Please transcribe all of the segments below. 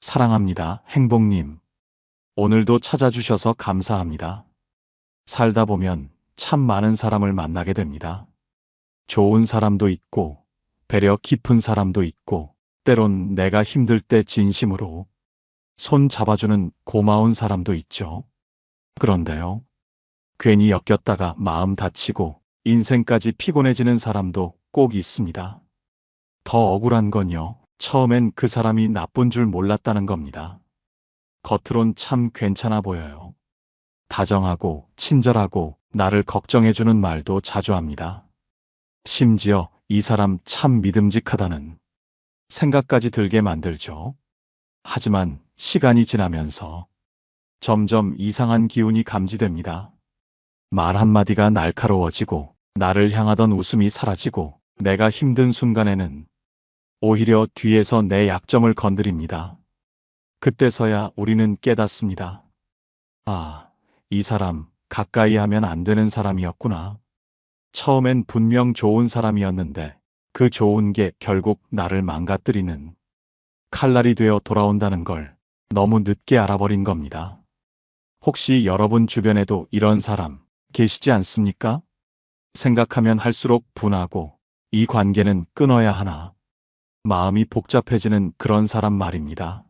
사랑합니다, 행복님. 오늘도 찾아주셔서 감사합니다. 살다 보면 참 많은 사람을 만나게 됩니다. 좋은 사람도 있고, 배려 깊은 사람도 있고, 때론 내가 힘들 때 진심으로 손 잡아주는 고마운 사람도 있죠. 그런데요, 괜히 엮였다가 마음 다치고 인생까지 피곤해지는 사람도 꼭 있습니다. 더 억울한 건요, 처음엔 그 사람이 나쁜 줄 몰랐다는 겁니다. 겉으론 참 괜찮아 보여요. 다정하고 친절하고 나를 걱정해주는 말도 자주 합니다. 심지어 이 사람 참 믿음직하다는 생각까지 들게 만들죠. 하지만 시간이 지나면서 점점 이상한 기운이 감지됩니다. 말 한마디가 날카로워지고 나를 향하던 웃음이 사라지고 내가 힘든 순간에는 오히려 뒤에서 내 약점을 건드립니다. 그때서야 우리는 깨닫습니다. 아, 이 사람 가까이 하면 안 되는 사람이었구나. 처음엔 분명 좋은 사람이었는데 그 좋은 게 결국 나를 망가뜨리는 칼날이 되어 돌아온다는 걸 너무 늦게 알아버린 겁니다. 혹시 여러분 주변에도 이런 사람 계시지 않습니까? 생각하면 할수록 분하고 이 관계는 끊어야 하나 마음이 복잡해지는 그런 사람 말입니다.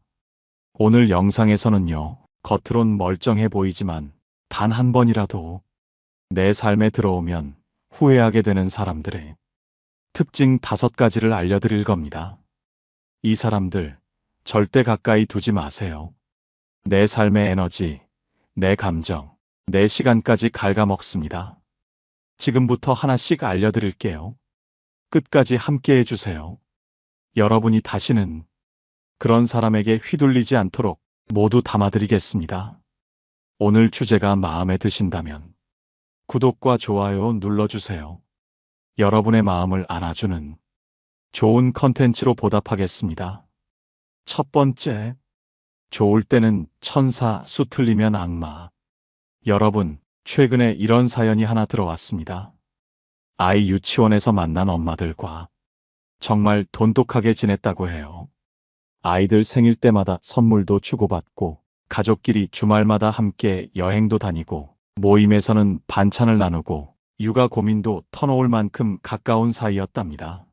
오늘 영상에서는요, 겉으론 멀쩡해 보이지만 단 한 번이라도 내 삶에 들어오면 후회하게 되는 사람들의 특징 5가지를 알려드릴 겁니다. 이 사람들 절대 가까이 두지 마세요. 내 삶의 에너지, 내 감정, 내 시간까지 갉아먹습니다. 지금부터 하나씩 알려드릴게요. 끝까지 함께 해주세요. 여러분이 다시는 그런 사람에게 휘둘리지 않도록 모두 담아드리겠습니다. 오늘 주제가 마음에 드신다면 구독과 좋아요 눌러주세요. 여러분의 마음을 안아주는 좋은 컨텐츠로 보답하겠습니다. 첫 번째, 좋을 때는 천사, 수 틀리면 악마. 여러분, 최근에 이런 사연이 하나 들어왔습니다. 아이 유치원에서 만난 엄마들과 정말 돈독하게 지냈다고 해요. 아이들 생일 때마다 선물도 주고받고 가족끼리 주말마다 함께 여행도 다니고 모임에서는 반찬을 나누고 육아 고민도 터놓을 만큼 가까운 사이였답니다.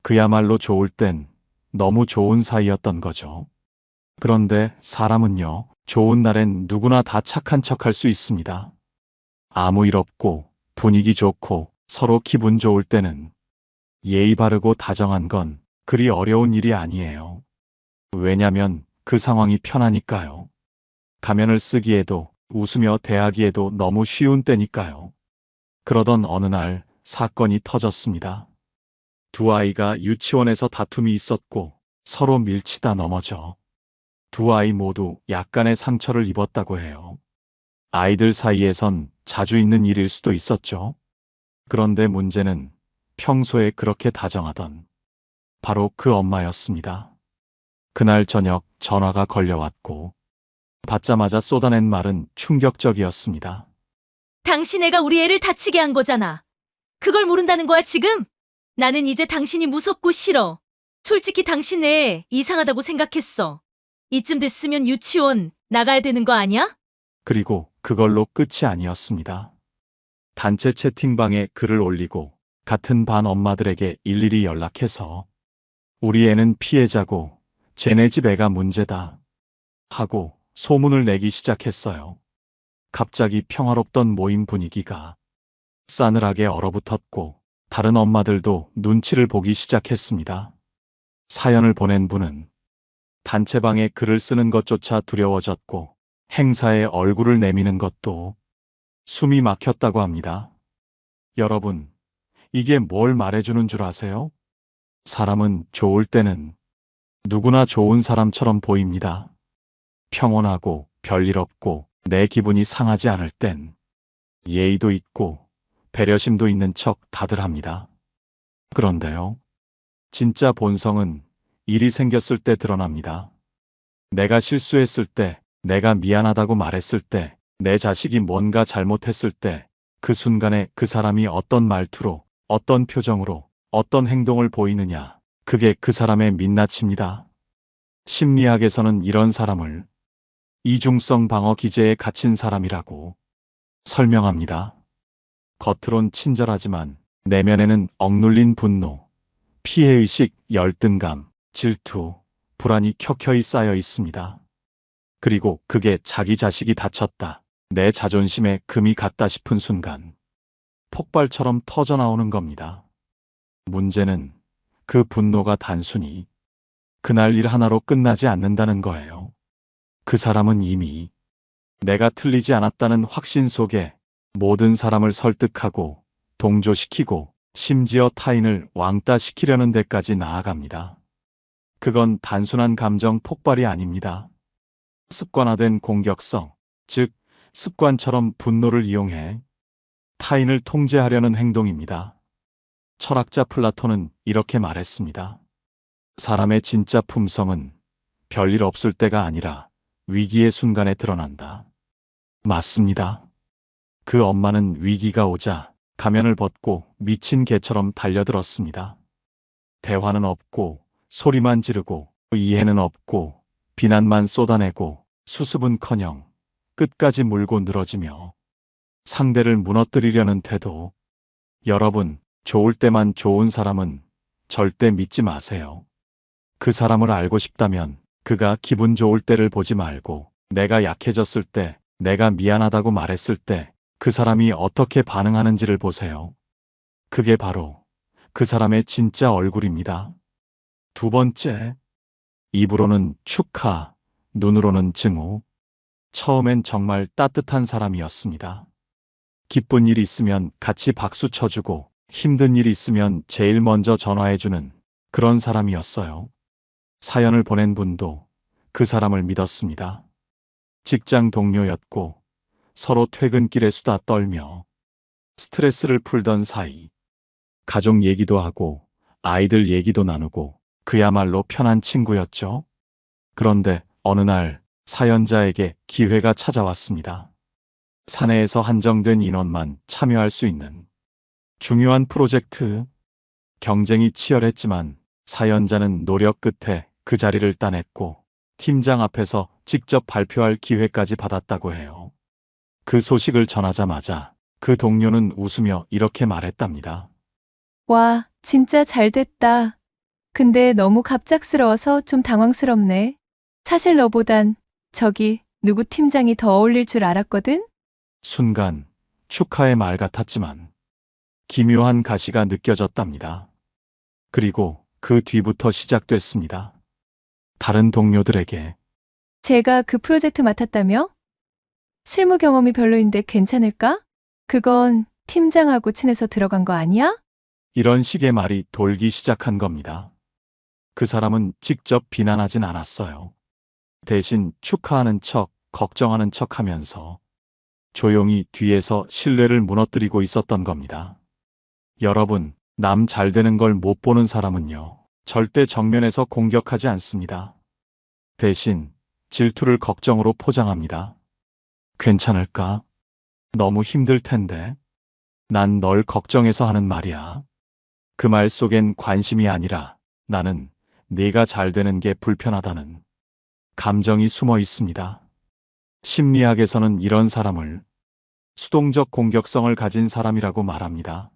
그야말로 좋을 땐 너무 좋은 사이였던 거죠. 그런데 사람은요, 좋은 날엔 누구나 다 착한 척할 수 있습니다. 아무 일 없고 분위기 좋고 서로 기분 좋을 때는 예의 바르고 다정한 건 그리 어려운 일이 아니에요. 왜냐면 그 상황이 편하니까요. 가면을 쓰기에도 웃으며 대하기에도 너무 쉬운 때니까요. 그러던 어느 날 사건이 터졌습니다. 두 아이가 유치원에서 다툼이 있었고 서로 밀치다 넘어져 두 아이 모두 약간의 상처를 입었다고 해요. 아이들 사이에선 자주 있는 일일 수도 있었죠. 그런데 문제는 평소에 그렇게 다정하던 바로 그 엄마였습니다. 그날 저녁 전화가 걸려왔고 받자마자 쏟아낸 말은 충격적이었습니다. 당신 애가 우리 애를 다치게 한 거잖아. 그걸 모른다는 거야, 지금? 나는 이제 당신이 무섭고 싫어. 솔직히 당신 애 이상하다고 생각했어. 이쯤 됐으면 유치원 나가야 되는 거 아니야? 그리고 그걸로 끝이 아니었습니다. 단체 채팅방에 글을 올리고 같은 반 엄마들에게 일일이 연락해서 우리 애는 피해자고 쟤네 집 애가 문제다 하고 소문을 내기 시작했어요. 갑자기 평화롭던 모임 분위기가 싸늘하게 얼어붙었고 다른 엄마들도 눈치를 보기 시작했습니다. 사연을 보낸 분은 단체방에 글을 쓰는 것조차 두려워졌고 행사에 얼굴을 내미는 것도 숨이 막혔다고 합니다. 여러분, 이게 뭘 말해주는 줄 아세요? 사람은 좋을 때는 누구나 좋은 사람처럼 보입니다. 평온하고 별일 없고 내 기분이 상하지 않을 땐 예의도 있고 배려심도 있는 척 다들 합니다. 그런데요, 진짜 본성은 일이 생겼을 때 드러납니다. 내가 실수했을 때, 내가 미안하다고 말했을 때, 내 자식이 뭔가 잘못했을 때, 그 순간에 그 사람이 어떤 말투로, 어떤 표정으로, 어떤 행동을 보이느냐, 그게 그 사람의 민낯입니다. 심리학에서는 이런 사람을 이중성 방어 기제에 갇힌 사람이라고 설명합니다. 겉으론 친절하지만 내면에는 억눌린 분노, 피해의식, 열등감, 질투, 불안이 켜켜이 쌓여 있습니다. 그리고 그게 자기 자식이 다쳤다, 내 자존심에 금이 갔다 싶은 순간 폭발처럼 터져나오는 겁니다. 문제는 그 분노가 단순히 그날 일 하나로 끝나지 않는다는 거예요. 그 사람은 이미 내가 틀리지 않았다는 확신 속에 모든 사람을 설득하고 동조시키고 심지어 타인을 왕따시키려는 데까지 나아갑니다. 그건 단순한 감정 폭발이 아닙니다. 습관화된 공격성, 즉 습관처럼 분노를 이용해 타인을 통제하려는 행동입니다. 철학자 플라톤은 이렇게 말했습니다. 사람의 진짜 품성은 별일 없을 때가 아니라 위기의 순간에 드러난다. 맞습니다. 그 엄마는 위기가 오자 가면을 벗고 미친 개처럼 달려들었습니다. 대화는 없고 소리만 지르고 이해는 없고 비난만 쏟아내고 수습은커녕 끝까지 물고 늘어지며 상대를 무너뜨리려는 태도. 여러분, 좋을 때만 좋은 사람은 절대 믿지 마세요. 그 사람을 알고 싶다면 그가 기분 좋을 때를 보지 말고 내가 약해졌을 때, 내가 미안하다고 말했을 때 그 사람이 어떻게 반응하는지를 보세요. 그게 바로 그 사람의 진짜 얼굴입니다. 두 번째, 입으로는 축하, 눈으로는 증오. 처음엔 정말 따뜻한 사람이었습니다. 기쁜 일 있으면 같이 박수 쳐주고 힘든 일 있으면 제일 먼저 전화해주는 그런 사람이었어요. 사연을 보낸 분도 그 사람을 믿었습니다. 직장 동료였고 서로 퇴근길에 수다 떨며 스트레스를 풀던 사이. 가족 얘기도 하고 아이들 얘기도 나누고 그야말로 편한 친구였죠. 그런데 어느 날 사연자에게 기회가 찾아왔습니다. 사내에서 한정된 인원만 참여할 수 있는 중요한 프로젝트. 경쟁이 치열했지만 사연자는 노력 끝에 그 자리를 따냈고 팀장 앞에서 직접 발표할 기회까지 받았다고 해요. 그 소식을 전하자마자 그 동료는 웃으며 이렇게 말했답니다. 와, 진짜 잘 됐다. 근데 너무 갑작스러워서 좀 당황스럽네. 사실 너보단 저기 누구 팀장이 더 어울릴 줄 알았거든? 순간 축하의 말 같았지만 기묘한 가시가 느껴졌답니다. 그리고 그 뒤부터 시작됐습니다. 다른 동료들에게 제가 그 프로젝트 맡았다며? 실무 경험이 별로인데 괜찮을까? 그건 팀장하고 친해서 들어간 거 아니야? 이런 식의 말이 돌기 시작한 겁니다. 그 사람은 직접 비난하진 않았어요. 대신 축하하는 척, 걱정하는 척 하면서 조용히 뒤에서 신뢰를 무너뜨리고 있었던 겁니다. 여러분, 남 잘 되는 걸 못 보는 사람은요, 절대 정면에서 공격하지 않습니다. 대신 질투를 걱정으로 포장합니다. 괜찮을까? 너무 힘들 텐데. 난 널 걱정해서 하는 말이야. 그 말 속엔 관심이 아니라 나는 네가 잘 되는 게 불편하다는 감정이 숨어 있습니다. 심리학에서는 이런 사람을 수동적 공격성을 가진 사람이라고 말합니다.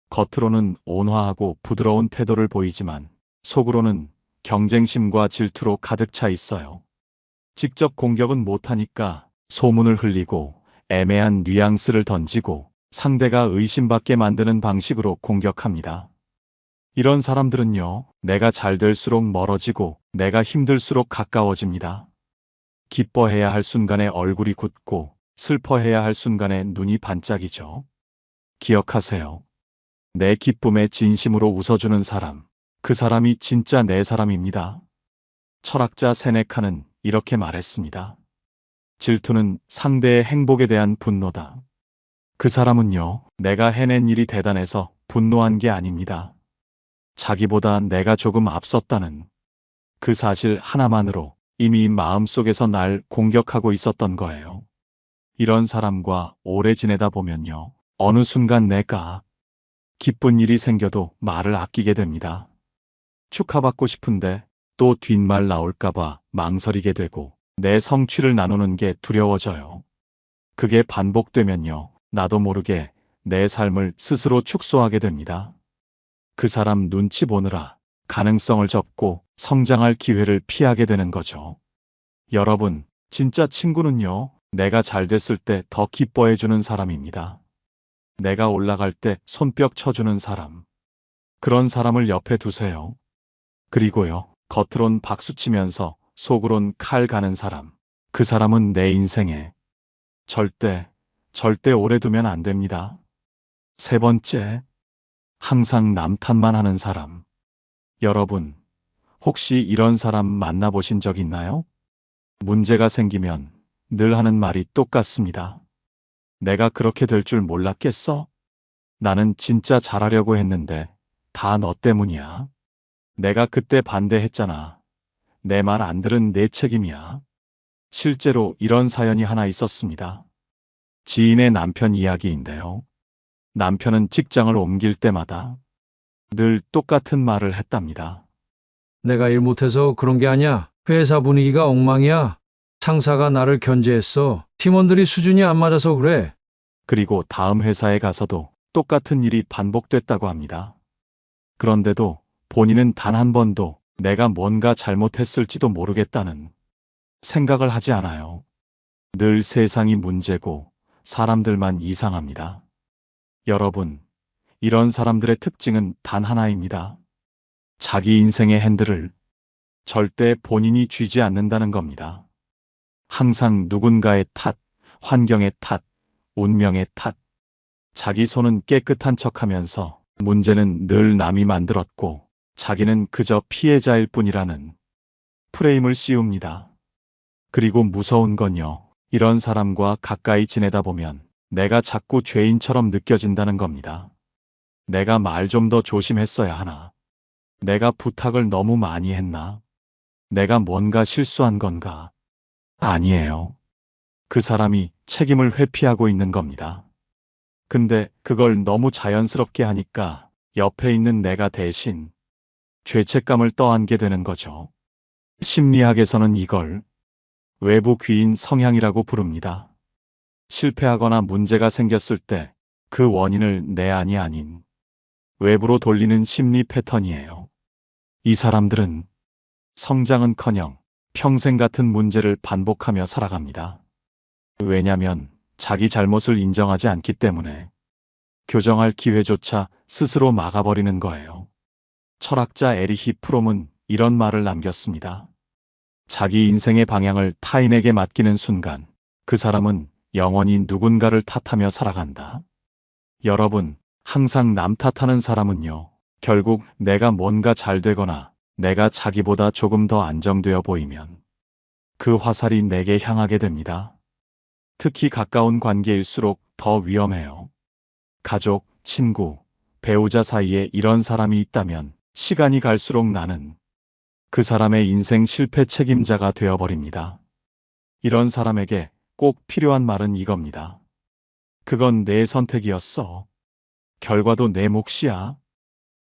겉으로는 온화하고 부드러운 태도를 보이지만 속으로는 경쟁심과 질투로 가득 차 있어요. 직접 공격은 못하니까 소문을 흘리고 애매한 뉘앙스를 던지고 상대가 의심받게 만드는 방식으로 공격합니다. 이런 사람들은요, 내가 잘 될수록 멀어지고 내가 힘들수록 가까워집니다. 기뻐해야 할 순간에 얼굴이 굳고 슬퍼해야 할 순간에 눈이 반짝이죠. 기억하세요. 내 기쁨에 진심으로 웃어주는 사람, 그 사람이 진짜 내 사람입니다. 철학자 세네카는 이렇게 말했습니다. 질투는 상대의 행복에 대한 분노다. 그 사람은요, 내가 해낸 일이 대단해서 분노한 게 아닙니다. 자기보다 내가 조금 앞섰다는 그 사실 하나만으로 이미 마음속에서 날 공격하고 있었던 거예요. 이런 사람과 오래 지내다 보면요, 어느 순간 내가 기쁜 일이 생겨도 말을 아끼게 됩니다. 축하받고 싶은데 또 뒷말 나올까봐 망설이게 되고 내 성취를 나누는 게 두려워져요. 그게 반복되면요. 나도 모르게 내 삶을 스스로 축소하게 됩니다. 그 사람 눈치 보느라 가능성을 접고 성장할 기회를 피하게 되는 거죠. 여러분, 진짜 친구는요, 내가 잘 됐을 때 더 기뻐해주는 사람입니다. 내가 올라갈 때 손뼉 쳐주는 사람. 그런 사람을 옆에 두세요. 그리고요, 겉으론 박수치면서 속으론 칼 가는 사람. 그 사람은 내 인생에 절대 오래 두면 안 됩니다. 세 번째, 항상 남 탓만 하는 사람. 여러분, 혹시 이런 사람 만나보신 적 있나요? 문제가 생기면 늘 하는 말이 똑같습니다. 내가 그렇게 될 줄 몰랐겠어? 나는 진짜 잘하려고 했는데 다 너 때문이야. 내가 그때 반대했잖아. 내 말 안 들은 내 책임이야. 실제로 이런 사연이 하나 있었습니다. 지인의 남편 이야기인데요. 남편은 직장을 옮길 때마다 늘 똑같은 말을 했답니다. 내가 일 못해서 그런 게 아니야. 회사 분위기가 엉망이야. 상사가 나를 견제했어. 팀원들이 수준이 안 맞아서 그래. 그리고 다음 회사에 가서도 똑같은 일이 반복됐다고 합니다. 그런데도 본인은 단 한 번도 내가 뭔가 잘못했을지도 모르겠다는 생각을 하지 않아요. 늘 세상이 문제고 사람들만 이상합니다. 여러분, 이런 사람들의 특징은 단 하나입니다. 자기 인생의 핸들을 절대 본인이 쥐지 않는다는 겁니다. 항상 누군가의 탓, 환경의 탓, 운명의 탓. 자기 손은 깨끗한 척하면서 문제는 늘 남이 만들었고 자기는 그저 피해자일 뿐이라는 프레임을 씌웁니다. 그리고 무서운 건요. 이런 사람과 가까이 지내다 보면 내가 자꾸 죄인처럼 느껴진다는 겁니다. 내가 말 좀 더 조심했어야 하나? 내가 부탁을 너무 많이 했나? 내가 뭔가 실수한 건가? 아니에요. 그 사람이 책임을 회피하고 있는 겁니다. 근데 그걸 너무 자연스럽게 하니까 옆에 있는 내가 대신 죄책감을 떠안게 되는 거죠. 심리학에서는 이걸 외부 귀인 성향이라고 부릅니다. 실패하거나 문제가 생겼을 때 그 원인을 내 안이 아닌 외부로 돌리는 심리 패턴이에요. 이 사람들은 성장은커녕 평생 같은 문제를 반복하며 살아갑니다. 왜냐면 자기 잘못을 인정하지 않기 때문에 교정할 기회조차 스스로 막아버리는 거예요. 철학자 에리히 프롬은 이런 말을 남겼습니다. 자기 인생의 방향을 타인에게 맡기는 순간 그 사람은 영원히 누군가를 탓하며 살아간다. 여러분, 항상 남 탓하는 사람은요, 결국 내가 뭔가 잘 되거나 내가 자기보다 조금 더 안정되어 보이면 그 화살이 내게 향하게 됩니다. 특히 가까운 관계일수록 더 위험해요. 가족, 친구, 배우자 사이에 이런 사람이 있다면 시간이 갈수록 나는 그 사람의 인생 실패 책임자가 되어버립니다. 이런 사람에게 꼭 필요한 말은 이겁니다. 그건 내 선택이었어. 결과도 내 몫이야.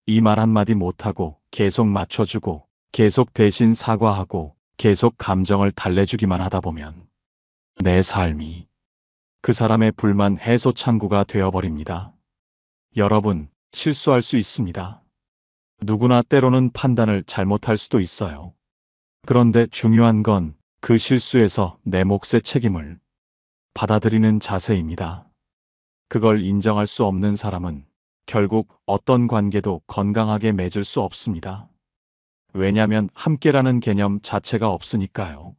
이 말 한마디 못하고 계속 맞춰주고 계속 대신 사과하고 계속 감정을 달래주기만 하다 보면 내 삶이 그 사람의 불만 해소 창구가 되어버립니다. 여러분, 실수할 수 있습니다. 누구나 때로는 판단을 잘못할 수도 있어요. 그런데 중요한 건 그 실수에서 내 몫의 책임을 받아들이는 자세입니다. 그걸 인정할 수 없는 사람은 결국 어떤 관계도 건강하게 맺을 수 없습니다. 왜냐면 함께라는 개념 자체가 없으니까요.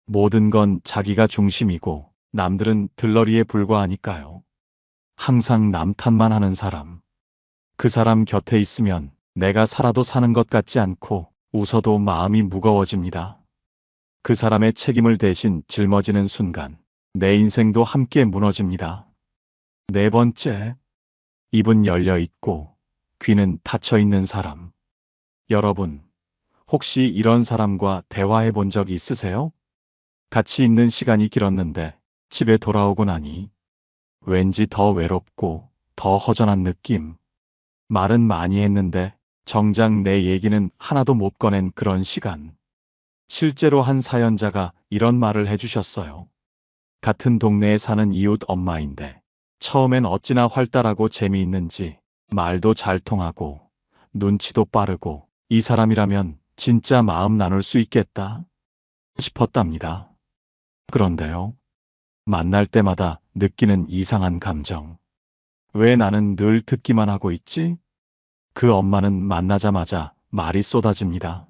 모든 건 자기가 중심이고 남들은 들러리에 불과하니까요. 항상 남 탓만 하는 사람. 그 사람 곁에 있으면 내가 살아도 사는 것 같지 않고 웃어도 마음이 무거워집니다. 그 사람의 책임을 대신 짊어지는 순간 내 인생도 함께 무너집니다. 네 번째, 입은 열려 있고 귀는 닫혀 있는 사람. 여러분, 혹시 이런 사람과 대화해 본 적 있으세요? 같이 있는 시간이 길었는데 집에 돌아오고 나니 왠지 더 외롭고 더 허전한 느낌. 말은 많이 했는데 정작 내 얘기는 하나도 못 꺼낸 그런 시간. 실제로 한 사연자가 이런 말을 해주셨어요. 같은 동네에 사는 이웃 엄마인데 처음엔 어찌나 활달하고 재미있는지 말도 잘 통하고 눈치도 빠르고 이 사람이라면 진짜 마음 나눌 수 있겠다 싶었답니다. 그런데요. 만날 때마다 느끼는 이상한 감정. 왜 나는 늘 듣기만 하고 있지? 그 엄마는 만나자마자 말이 쏟아집니다.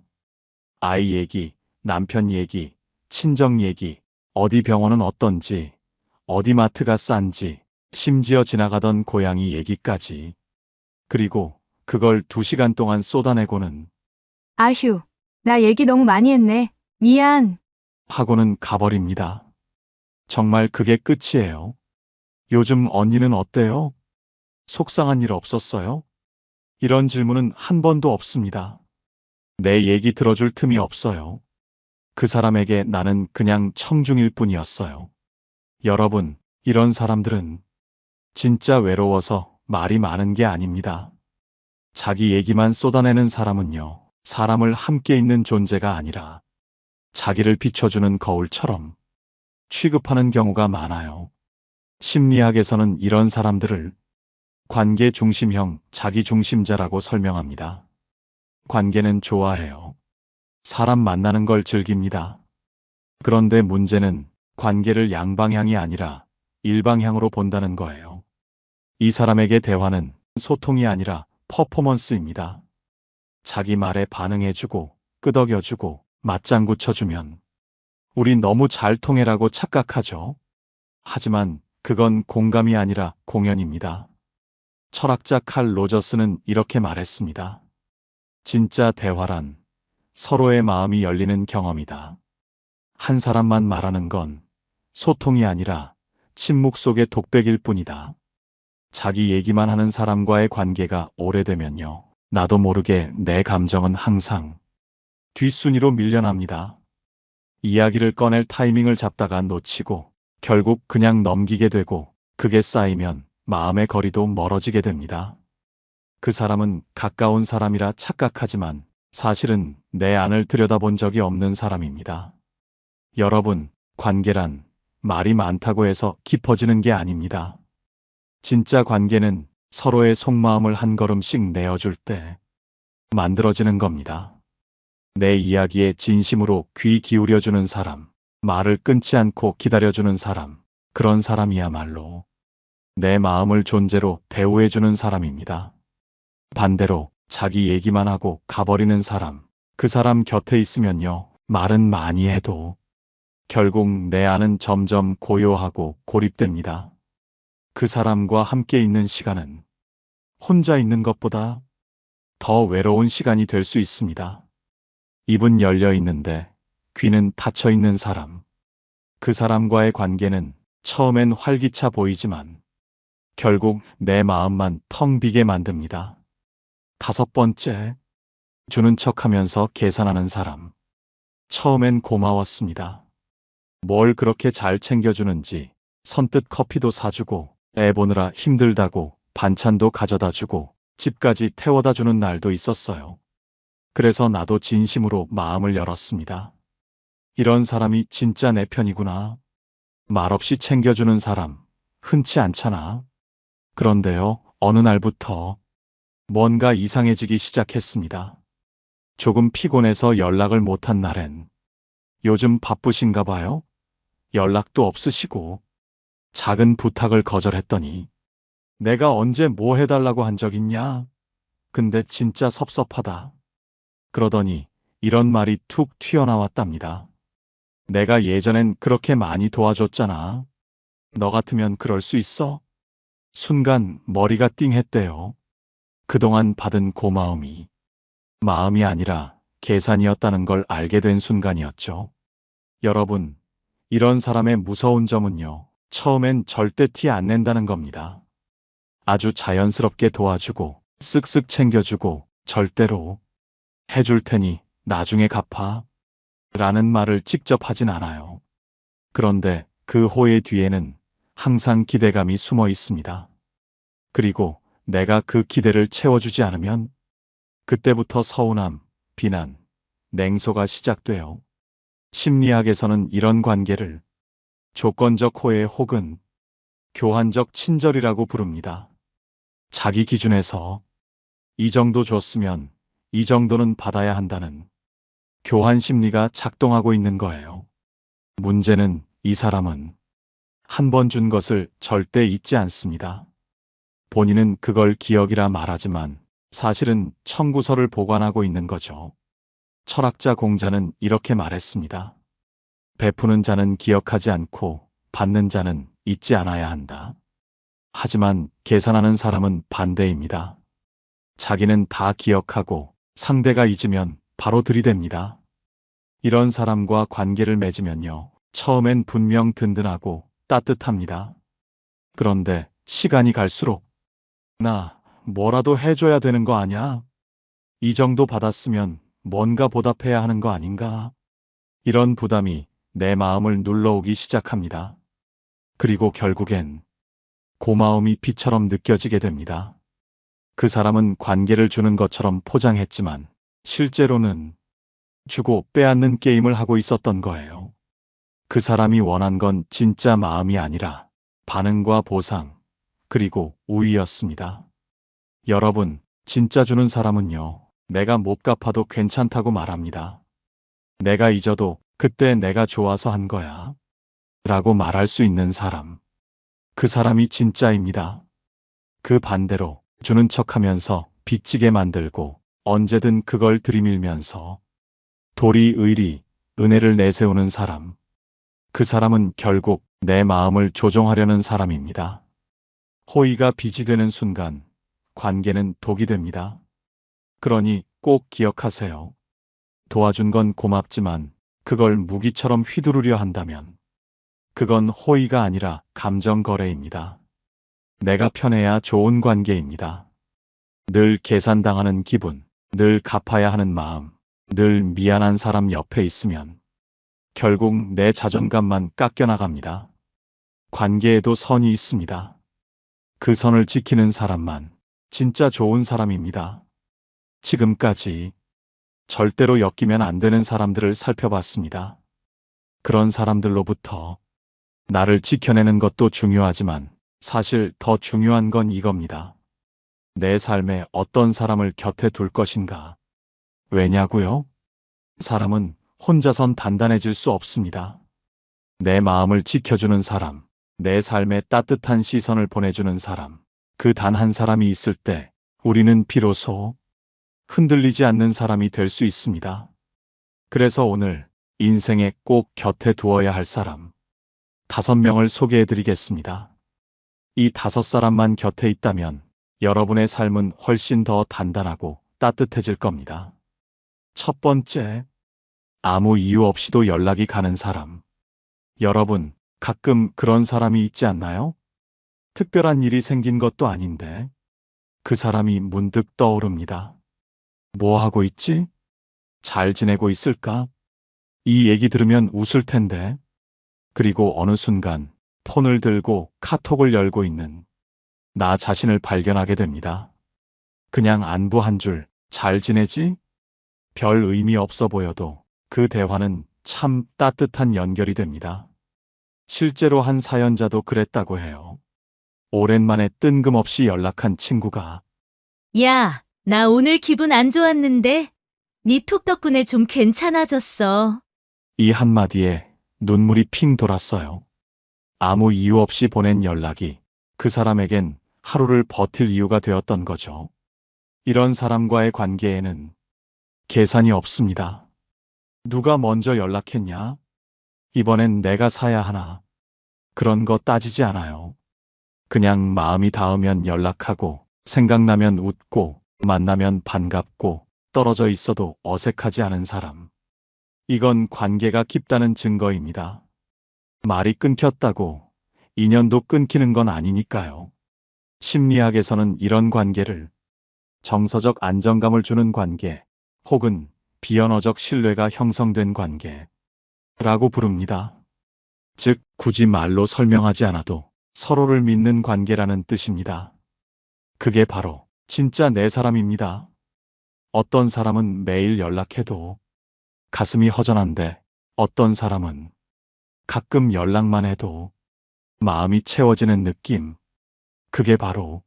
아이 얘기, 남편 얘기, 친정 얘기, 어디 병원은 어떤지, 어디 마트가 싼지, 심지어 지나가던 고양이 얘기까지. 그리고 그걸 2시간 동안 쏟아내고는 아휴, 나 얘기 너무 많이 했네. 미안. 하고는 가버립니다. 정말 그게 끝이에요. 요즘 언니는 어때요? 속상한 일 없었어요? 이런 질문은 한 번도 없습니다. 내 얘기 들어줄 틈이 없어요. 그 사람에게 나는 그냥 청중일 뿐이었어요. 여러분, 이런 사람들은 진짜 외로워서 말이 많은 게 아닙니다. 자기 얘기만 쏟아내는 사람은요, 사람을 함께 있는 존재가 아니라 자기를 비춰주는 거울처럼 취급하는 경우가 많아요. 심리학에서는 이런 사람들을 관계 중심형 자기 중심자라고 설명합니다. 관계는 좋아해요. 사람 만나는 걸 즐깁니다. 그런데 문제는 관계를 양방향이 아니라 일방향으로 본다는 거예요. 이 사람에게 대화는 소통이 아니라 퍼포먼스입니다. 자기 말에 반응해주고 끄덕여주고 맞장구 쳐주면 우린 너무 잘 통해라고 착각하죠. 하지만 그건 공감이 아니라 공연입니다. 철학자 칼 로저스는 이렇게 말했습니다. 진짜 대화란 서로의 마음이 열리는 경험이다. 한 사람만 말하는 건 소통이 아니라 침묵 속의 독백일 뿐이다. 자기 얘기만 하는 사람과의 관계가 오래되면요. 나도 모르게 내 감정은 항상 뒷순위로 밀려납니다. 이야기를 꺼낼 타이밍을 잡다가 놓치고 결국 그냥 넘기게 되고 그게 쌓이면 마음의 거리도 멀어지게 됩니다. 그 사람은 가까운 사람이라 착각하지만 사실은 내 안을 들여다본 적이 없는 사람입니다. 여러분, 관계란 말이 많다고 해서 깊어지는 게 아닙니다. 진짜 관계는 서로의 속마음을 한 걸음씩 내어줄 때 만들어지는 겁니다. 내 이야기에 진심으로 귀 기울여주는 사람, 말을 끊지 않고 기다려주는 사람, 그런 사람이야말로 내 마음을 존재로 대우해주는 사람입니다. 반대로 자기 얘기만 하고 가버리는 사람, 그 사람 곁에 있으면요, 말은 많이 해도 결국 내 안은 점점 고요하고 고립됩니다. 그 사람과 함께 있는 시간은 혼자 있는 것보다 더 외로운 시간이 될 수 있습니다. 입은 열려 있는데 귀는 닫혀 있는 사람. 그 사람과의 관계는 처음엔 활기차 보이지만 결국 내 마음만 텅 비게 만듭니다. 5번째, 주는 척하면서 계산하는 사람. 처음엔 고마웠습니다. 뭘 그렇게 잘 챙겨주는지 선뜻 커피도 사주고 애 보느라 힘들다고 반찬도 가져다 주고 집까지 태워다 주는 날도 있었어요. 그래서 나도 진심으로 마음을 열었습니다. 이런 사람이 진짜 내 편이구나. 말없이 챙겨주는 사람 흔치 않잖아. 그런데요, 어느 날부터 뭔가 이상해지기 시작했습니다. 조금 피곤해서 연락을 못한 날엔 요즘 바쁘신가 봐요? 연락도 없으시고 작은 부탁을 거절했더니 내가 언제 뭐 해달라고 한 적 있냐? 근데 진짜 섭섭하다. 그러더니 이런 말이 툭 튀어나왔답니다. 내가 예전엔 그렇게 많이 도와줬잖아. 너 같으면 그럴 수 있어? 순간 머리가 띵했대요. 그동안 받은 고마움이 마음이 아니라 계산이었다는 걸 알게 된 순간이었죠. 여러분, 이런 사람의 무서운 점은요, 처음엔 절대 티 안 낸다는 겁니다. 아주 자연스럽게 도와주고 쓱쓱 챙겨주고 절대로 해줄 테니 나중에 갚아 라는 말을 직접 하진 않아요. 그런데 그 호의 뒤에는 항상 기대감이 숨어 있습니다. 그리고 내가 그 기대를 채워주지 않으면 그때부터 서운함, 비난, 냉소가 시작돼요. 심리학에서는 이런 관계를 조건적 호혜 혹은 교환적 친절이라고 부릅니다. 자기 기준에서 이 정도 줬으면 이 정도는 받아야 한다는 교환 심리가 작동하고 있는 거예요. 문제는 이 사람은 한 번 준 것을 절대 잊지 않습니다. 본인은 그걸 기억이라 말하지만 사실은 청구서를 보관하고 있는 거죠. 철학자 공자는 이렇게 말했습니다. 베푸는 자는 기억하지 않고 받는 자는 잊지 않아야 한다. 하지만 계산하는 사람은 반대입니다. 자기는 다 기억하고 상대가 잊으면 바로 들이댑니다. 이런 사람과 관계를 맺으면요. 처음엔 분명 든든하고 따뜻합니다. 그런데 시간이 갈수록 나 뭐라도 해줘야 되는 거 아냐? 이 정도 받았으면 뭔가 보답해야 하는 거 아닌가? 이런 부담이 내 마음을 눌러오기 시작합니다. 그리고 결국엔 고마움이 비처럼 느껴지게 됩니다. 그 사람은 관계를 주는 것처럼 포장했지만 실제로는 주고 빼앗는 게임을 하고 있었던 거예요. 그 사람이 원한 건 진짜 마음이 아니라 반응과 보상, 그리고 우위였습니다. 여러분, 진짜 주는 사람은요, 내가 못 갚아도 괜찮다고 말합니다. 내가 잊어도 그때 내가 좋아서 한 거야. 라고 말할 수 있는 사람. 그 사람이 진짜입니다. 그 반대로 주는 척 하면서 빚지게 만들고 언제든 그걸 들이밀면서 도리의리, 은혜를 내세우는 사람. 그 사람은 결국 내 마음을 조종하려는 사람입니다. 호의가 빚이 되는 순간 관계는 독이 됩니다. 그러니 꼭 기억하세요. 도와준 건 고맙지만 그걸 무기처럼 휘두르려 한다면 그건 호의가 아니라 감정거래입니다. 내가 편해야 좋은 관계입니다. 늘 계산당하는 기분, 늘 갚아야 하는 마음, 늘 미안한 사람 옆에 있으면 결국 내 자존감만 깎여나갑니다. 관계에도 선이 있습니다. 그 선을 지키는 사람만 진짜 좋은 사람입니다. 지금까지 절대로 엮이면 안 되는 사람들을 살펴봤습니다. 그런 사람들로부터 나를 지켜내는 것도 중요하지만 사실 더 중요한 건 이겁니다. 내 삶에 어떤 사람을 곁에 둘 것인가. 왜냐고요? 사람은 혼자선 단단해질 수 없습니다. 내 마음을 지켜주는 사람, 내 삶에 따뜻한 시선을 보내주는 사람, 그 단 한 사람이 있을 때 우리는 비로소 흔들리지 않는 사람이 될 수 있습니다. 그래서 오늘 인생에 꼭 곁에 두어야 할 사람 5명을 소개해 드리겠습니다. 이 5사람만 곁에 있다면 여러분의 삶은 훨씬 더 단단하고 따뜻해질 겁니다. 첫 번째, 아무 이유 없이도 연락이 가는 사람. 여러분, 가끔 그런 사람이 있지 않나요? 특별한 일이 생긴 것도 아닌데 그 사람이 문득 떠오릅니다. 뭐 하고 있지? 잘 지내고 있을까? 이 얘기 들으면 웃을 텐데. 그리고 어느 순간 폰을 들고 카톡을 열고 있는 나 자신을 발견하게 됩니다. 그냥 안부 한 줄, 잘 지내지? 별 의미 없어 보여도 그 대화는 참 따뜻한 연결이 됩니다. 실제로 한 사연자도 그랬다고 해요. 오랜만에 뜬금없이 연락한 친구가 야, 나 오늘 기분 안 좋았는데 네 톡 덕분에 좀 괜찮아졌어. 이 한마디에 눈물이 핑 돌았어요. 아무 이유 없이 보낸 연락이 그 사람에겐 하루를 버틸 이유가 되었던 거죠. 이런 사람과의 관계에는 계산이 없습니다. 누가 먼저 연락했냐? 이번엔 내가 사야 하나? 그런 거 따지지 않아요. 그냥 마음이 닿으면 연락하고, 생각나면 웃고, 만나면 반갑고, 떨어져 있어도 어색하지 않은 사람. 이건 관계가 깊다는 증거입니다. 말이 끊겼다고 인연도 끊기는 건 아니니까요. 심리학에서는 이런 관계를 정서적 안정감을 주는 관계 혹은 비언어적 신뢰가 형성된 관계라고 부릅니다. 즉, 굳이 말로 설명하지 않아도 서로를 믿는 관계라는 뜻입니다. 그게 바로 진짜 내 사람입니다. 어떤 사람은 매일 연락해도 가슴이 허전한데 어떤 사람은 가끔 연락만 해도 마음이 채워지는 느낌. 그게 바로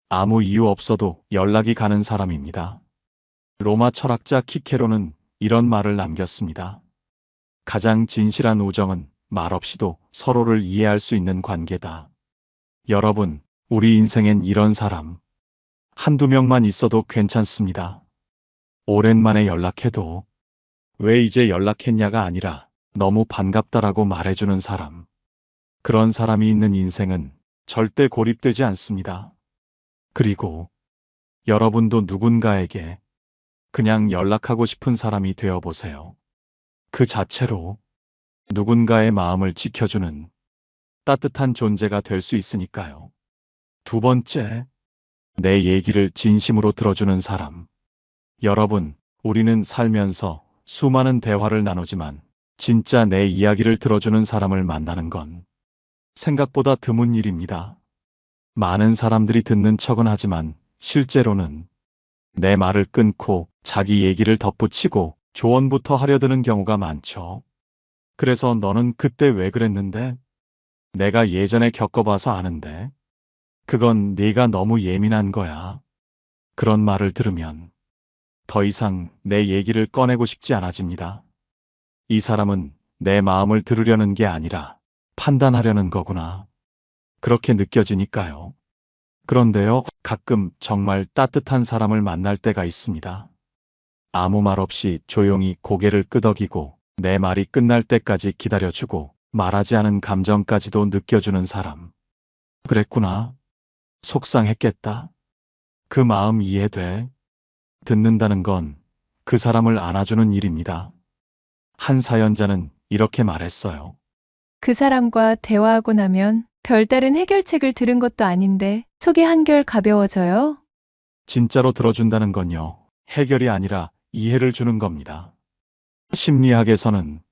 아무 이유 없어도 연락이 가는 사람입니다. 로마 철학자 키케로는 이런 말을 남겼습니다. 가장 진실한 우정은 말없이도 서로를 이해할 수 있는 관계다. 여러분, 우리 인생엔 이런 사람 한두 명만 있어도 괜찮습니다. 오랜만에 연락해도 왜 이제 연락했냐가 아니라 너무 반갑다라고 말해주는 사람. 그런 사람이 있는 인생은 절대 고립되지 않습니다. 그리고 여러분도 누군가에게 그냥 연락하고 싶은 사람이 되어보세요. 그 자체로 누군가의 마음을 지켜주는 따뜻한 존재가 될 수 있으니까요. 두 번째, 내 얘기를 진심으로 들어주는 사람. 여러분, 우리는 살면서 수많은 대화를 나누지만 진짜 내 이야기를 들어주는 사람을 만나는 건 생각보다 드문 일입니다. 많은 사람들이 듣는 척은 하지만 실제로는 내 말을 끊고 자기 얘기를 덧붙이고 조언부터 하려드는 경우가 많죠. 그래서 너는 그때 왜 그랬는데? 내가 예전에 겪어봐서 아는데. 그건 네가 너무 예민한 거야. 그런 말을 들으면 더 이상 내 얘기를 꺼내고 싶지 않아집니다. 이 사람은 내 마음을 들으려는 게 아니라 판단하려는 거구나. 그렇게 느껴지니까요. 그런데요, 가끔 정말 따뜻한 사람을 만날 때가 있습니다. 아무 말 없이 조용히 고개를 끄덕이고 내 말이 끝날 때까지 기다려주고 말하지 않은 감정까지도 느껴주는 사람. 그랬구나. 속상했겠다. 그 마음 이해돼. 듣는다는 건 그 사람을 안아주는 일입니다. 한 사연자는 이렇게 말했어요. 그 사람과 대화하고 나면 별다른 해결책을 들은 것도 아닌데 속이 한결 가벼워져요. 진짜로 들어준다는 건요, 해결이 아니라 이해를 주는 겁니다. 심리학에서는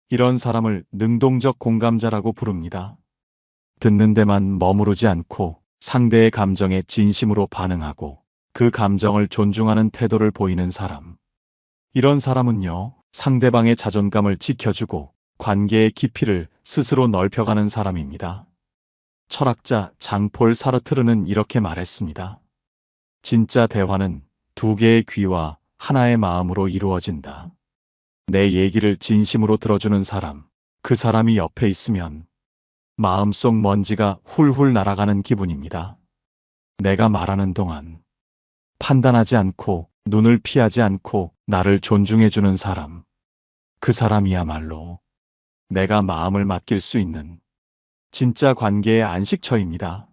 이런 사람을 능동적 공감자라고 부릅니다. 듣는 데만 머무르지 않고 상대의 감정에 진심으로 반응하고 그 감정을 존중하는 태도를 보이는 사람. 이런 사람은요, 상대방의 자존감을 지켜주고 관계의 깊이를 스스로 넓혀가는 사람입니다. 철학자 장폴 사르트르는 이렇게 말했습니다. 진짜 대화는 두 개의 귀와 하나의 마음으로 이루어진다. 내 얘기를 진심으로 들어주는 사람, 그 사람이 옆에 있으면 마음속 먼지가 훌훌 날아가는 기분입니다. 내가 말하는 동안 판단하지 않고 눈을 피하지 않고 나를 존중해주는 사람. 그 사람이야말로 내가 마음을 맡길 수 있는 진짜 관계의 안식처입니다.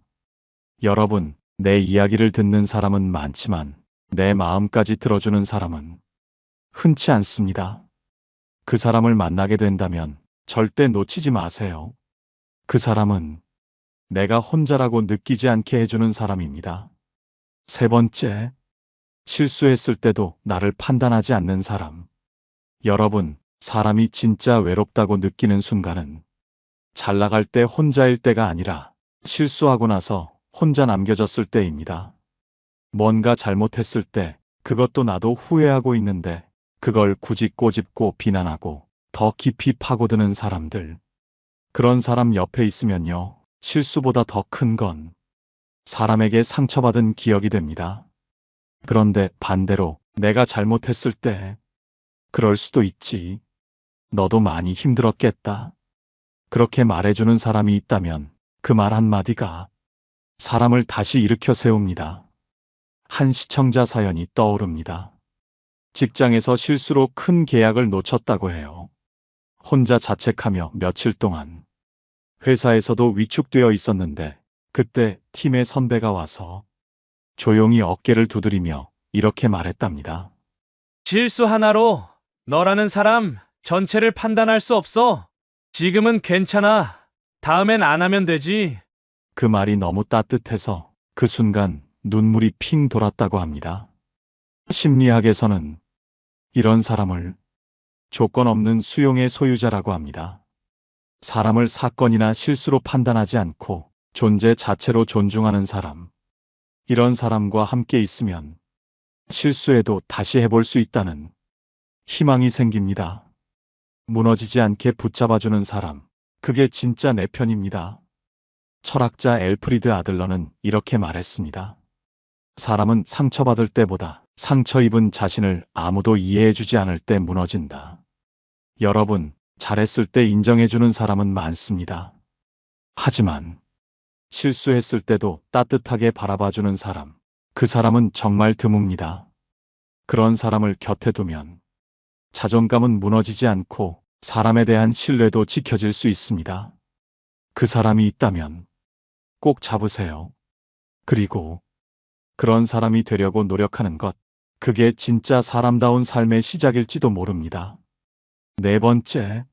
여러분, 내 이야기를 듣는 사람은 많지만 내 마음까지 들어주는 사람은 흔치 않습니다. 그 사람을 만나게 된다면 절대 놓치지 마세요. 그 사람은 내가 혼자라고 느끼지 않게 해주는 사람입니다. 세 번째, 실수했을 때도 나를 판단하지 않는 사람. 여러분, 사람이 진짜 외롭다고 느끼는 순간은 잘 나갈 때 혼자일 때가 아니라 실수하고 나서 혼자 남겨졌을 때입니다. 뭔가 잘못했을 때 그것도 나도 후회하고 있는데 그걸 굳이 꼬집고 비난하고 더 깊이 파고드는 사람들. 그런 사람 옆에 있으면요, 실수보다 더 큰 건 사람에게 상처받은 기억이 됩니다. 그런데 반대로 내가 잘못했을 때 그럴 수도 있지. 너도 많이 힘들었겠다. 그렇게 말해주는 사람이 있다면 그 말 한마디가 사람을 다시 일으켜 세웁니다. 한 시청자 사연이 떠오릅니다. 직장에서 실수로 큰 계약을 놓쳤다고 해요. 혼자 자책하며 며칠 동안 회사에서도 위축되어 있었는데 그때 팀의 선배가 와서 조용히 어깨를 두드리며 이렇게 말했답니다. 실수 하나로 너라는 사람 전체를 판단할 수 없어. 지금은 괜찮아. 다음엔 안 하면 되지. 그 말이 너무 따뜻해서 그 순간 눈물이 핑 돌았다고 합니다. 심리학에서는 이런 사람을 조건 없는 수용의 소유자라고 합니다. 사람을 사건이나 실수로 판단하지 않고 존재 자체로 존중하는 사람. 이런 사람과 함께 있으면 실수해도 다시 해볼 수 있다는 희망이 생깁니다. 무너지지 않게 붙잡아주는 사람, 그게 진짜 내 편입니다. 철학자 엘프리드 아들러는 이렇게 말했습니다. 사람은 상처받을 때보다 상처 입은 자신을 아무도 이해해주지 않을 때 무너진다. 여러분, 잘했을 때 인정해주는 사람은 많습니다. 하지만 실수했을 때도 따뜻하게 바라봐주는 사람, 그 사람은 정말 드뭅니다. 그런 사람을 곁에 두면 자존감은 무너지지 않고 사람에 대한 신뢰도 지켜질 수 있습니다. 그 사람이 있다면 꼭 잡으세요. 그리고 그런 사람이 되려고 노력하는 것, 그게 진짜 사람다운 삶의 시작일지도 모릅니다. 네 번째,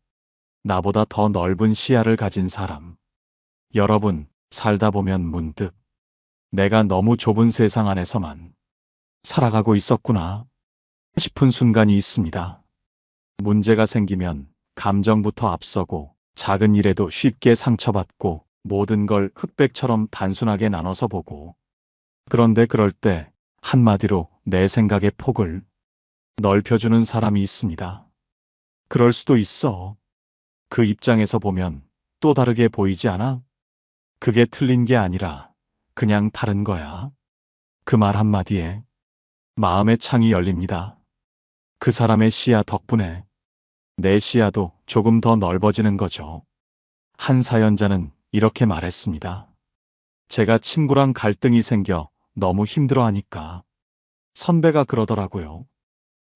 나보다 더 넓은 시야를 가진 사람. 여러분, 살다 보면 문득 내가 너무 좁은 세상 안에서만 살아가고 있었구나 싶은 순간이 있습니다. 문제가 생기면 감정부터 앞서고 작은 일에도 쉽게 상처받고 모든 걸 흑백처럼 단순하게 나눠서 보고, 그런데 그럴 때 한마디로 내 생각의 폭을 넓혀주는 사람이 있습니다. 그럴 수도 있어. 그 입장에서 보면 또 다르게 보이지 않아? 그게 틀린 게 아니라 그냥 다른 거야. 그 말 한마디에 마음의 창이 열립니다. 그 사람의 시야 덕분에 내 시야도 조금 더 넓어지는 거죠. 한 사연자는 이렇게 말했습니다. 제가 친구랑 갈등이 생겨 너무 힘들어하니까 선배가 그러더라고요.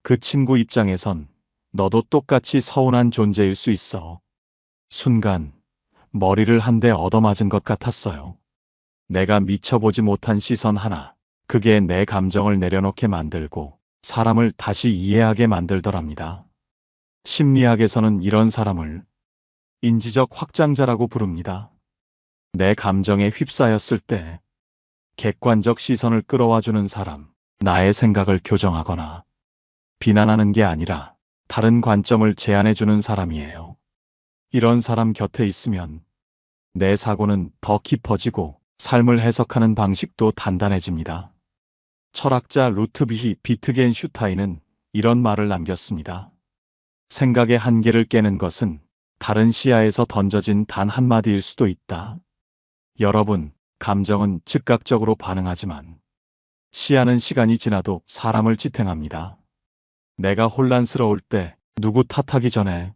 그 친구 입장에선 너도 똑같이 서운한 존재일 수 있어. 순간 머리를 한 대 얻어맞은 것 같았어요. 내가 미쳐보지 못한 시선 하나, 그게 내 감정을 내려놓게 만들고 사람을 다시 이해하게 만들더랍니다. 심리학에서는 이런 사람을 인지적 확장자라고 부릅니다. 내 감정에 휩싸였을 때 객관적 시선을 끌어와주는 사람, 나의 생각을 교정하거나 비난하는 게 아니라 다른 관점을 제안해주는 사람이에요. 이런 사람 곁에 있으면 내 사고는 더 깊어지고 삶을 해석하는 방식도 단단해집니다. 철학자 루트비히 비트겐슈타인은 이런 말을 남겼습니다. 생각의 한계를 깨는 것은 다른 시야에서 던져진 단 한마디일 수도 있다. 여러분, 감정은 즉각적으로 반응하지만 시야는 시간이 지나도 사람을 지탱합니다. 내가 혼란스러울 때 누구 탓하기 전에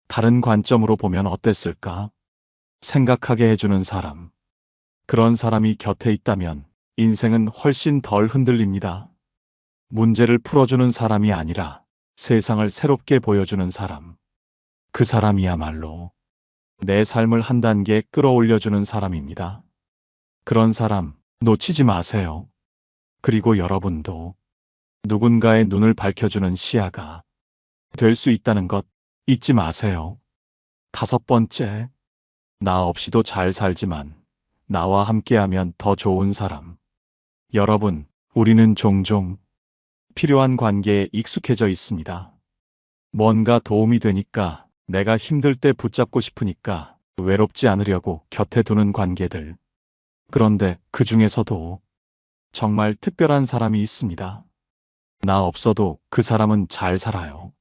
다른 관점으로 보면 어땠을까? 생각하게 해주는 사람. 그런 사람이 곁에 있다면 인생은 훨씬 덜 흔들립니다. 문제를 풀어주는 사람이 아니라 세상을 새롭게 보여주는 사람. 그 사람이야말로 내 삶을 한 단계 끌어올려주는 사람입니다. 그런 사람 놓치지 마세요. 그리고 여러분도 누군가의 눈을 밝혀주는 시야가 될 수 있다는 것 잊지 마세요. 다섯 번째, 나 없이도 잘 살지만 나와 함께하면 더 좋은 사람. 여러분, 우리는 종종 필요한 관계에 익숙해져 있습니다. 뭔가 도움이 되니까, 내가 힘들 때 붙잡고 싶으니까 외롭지 않으려고 곁에 두는 관계들. 그런데 그 중에서도 정말 특별한 사람이 있습니다. 나 없어도 그 사람은 잘 살아요.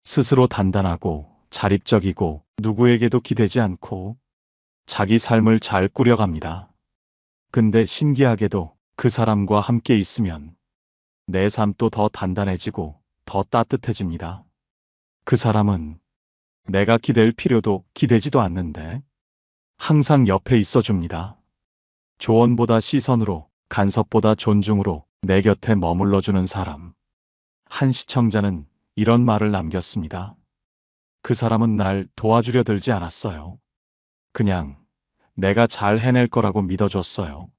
스스로 단단하고 자립적이고 누구에게도 기대지 않고 자기 삶을 잘 꾸려갑니다. 근데 신기하게도 그 사람과 함께 있으면 내 삶도 더 단단해지고 더 따뜻해집니다. 그 사람은 내가 기댈 필요도 기대지도 않는데 항상 옆에 있어줍니다. 조언보다 시선으로, 간섭보다 존중으로 내 곁에 머물러주는 사람. 한 시청자는 이런 말을 남겼습니다. 그 사람은 날 도와주려 들지 않았어요. 그냥 내가 잘 해낼 거라고 믿어줬어요.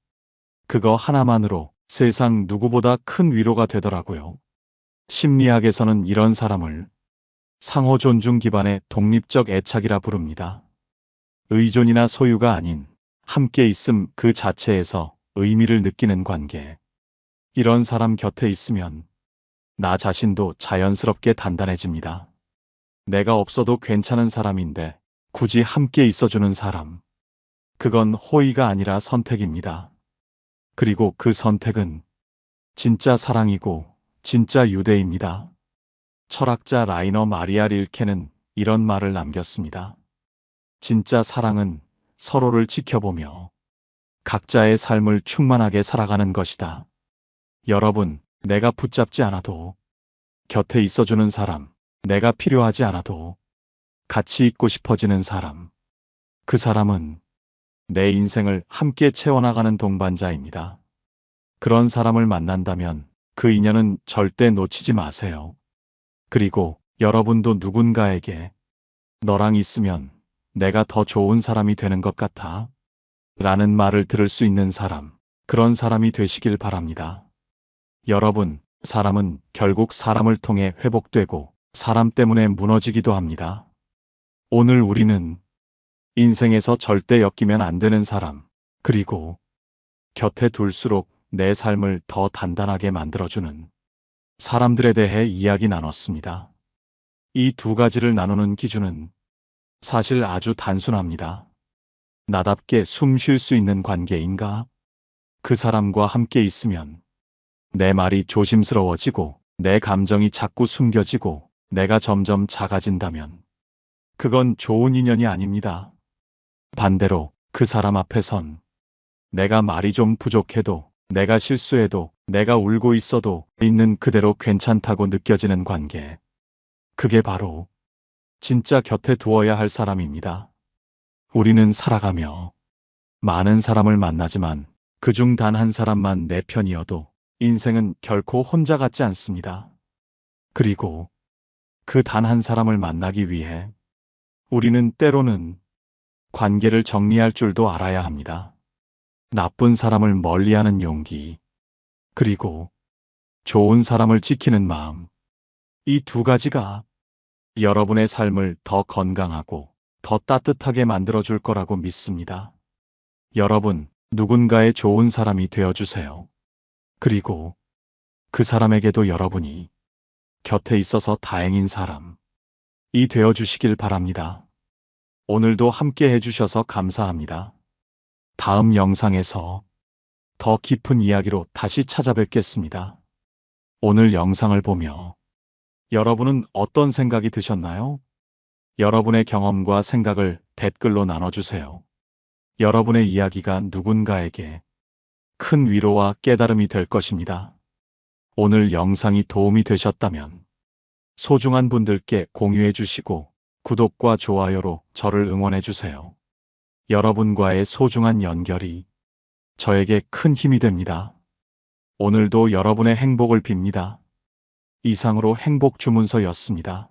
그거 하나만으로 세상 누구보다 큰 위로가 되더라고요. 심리학에서는 이런 사람을 상호 존중 기반의 독립적 애착이라 부릅니다. 의존이나 소유가 아닌 함께 있음 그 자체에서 의미를 느끼는 관계. 이런 사람 곁에 있으면 나 자신도 자연스럽게 단단해집니다. 내가 없어도 괜찮은 사람인데 굳이 함께 있어주는 사람. 그건 호의가 아니라 선택입니다. 그리고 그 선택은 진짜 사랑이고 진짜 유대입니다. 철학자 라이너 마리아 릴케는 이런 말을 남겼습니다. 진짜 사랑은 서로를 지켜보며 각자의 삶을 충만하게 살아가는 것이다. 여러분, 내가 붙잡지 않아도, 곁에 있어주는 사람, 내가 필요하지 않아도 같이 있고 싶어지는 사람, 그 사람은 내 인생을 함께 채워나가는 동반자입니다. 그런 사람을 만난다면 그 인연은 절대 놓치지 마세요. 그리고 여러분도 누군가에게 너랑 있으면 내가 더 좋은 사람이 되는 것 같아 라는 말을 들을 수 있는 사람, 그런 사람이 되시길 바랍니다. 여러분, 사람은 결국 사람을 통해 회복되고 사람 때문에 무너지기도 합니다. 오늘 우리는 인생에서 절대 엮이면 안 되는 사람, 그리고 곁에 둘수록 내 삶을 더 단단하게 만들어주는 사람들에 대해 이야기 나눴습니다. 이 두 가지를 나누는 기준은 사실 아주 단순합니다. 나답게 숨 쉴 수 있는 관계인가? 그 사람과 함께 있으면 내 말이 조심스러워지고 내 감정이 자꾸 숨겨지고 내가 점점 작아진다면 그건 좋은 인연이 아닙니다. 반대로 그 사람 앞에선 내가 말이 좀 부족해도, 내가 실수해도, 내가 울고 있어도 있는 그대로 괜찮다고 느껴지는 관계. 그게 바로 진짜 곁에 두어야 할 사람입니다. 우리는 살아가며 많은 사람을 만나지만 그중 단 한 사람만 내 편이어도 인생은 결코 혼자 같지 않습니다. 그리고 그 단 한 사람을 만나기 위해 우리는 때로는 관계를 정리할 줄도 알아야 합니다. 나쁜 사람을 멀리하는 용기, 그리고 좋은 사람을 지키는 마음. 이 두 가지가 여러분의 삶을 더 건강하고 더 따뜻하게 만들어줄 거라고 믿습니다. 여러분, 누군가의 좋은 사람이 되어주세요. 그리고 그 사람에게도 여러분이 곁에 있어서 다행인 사람이 되어주시길 바랍니다. 오늘도 함께 해주셔서 감사합니다. 다음 영상에서 더 깊은 이야기로 다시 찾아뵙겠습니다. 오늘 영상을 보며 여러분은 어떤 생각이 드셨나요? 여러분의 경험과 생각을 댓글로 나눠주세요. 여러분의 이야기가 누군가에게 큰 위로와 깨달음이 될 것입니다. 오늘 영상이 도움이 되셨다면 소중한 분들께 공유해 주시고 구독과 좋아요로 저를 응원해 주세요. 여러분과의 소중한 연결이 저에게 큰 힘이 됩니다. 오늘도 여러분의 행복을 빕니다. 이상으로 행복 주문서였습니다.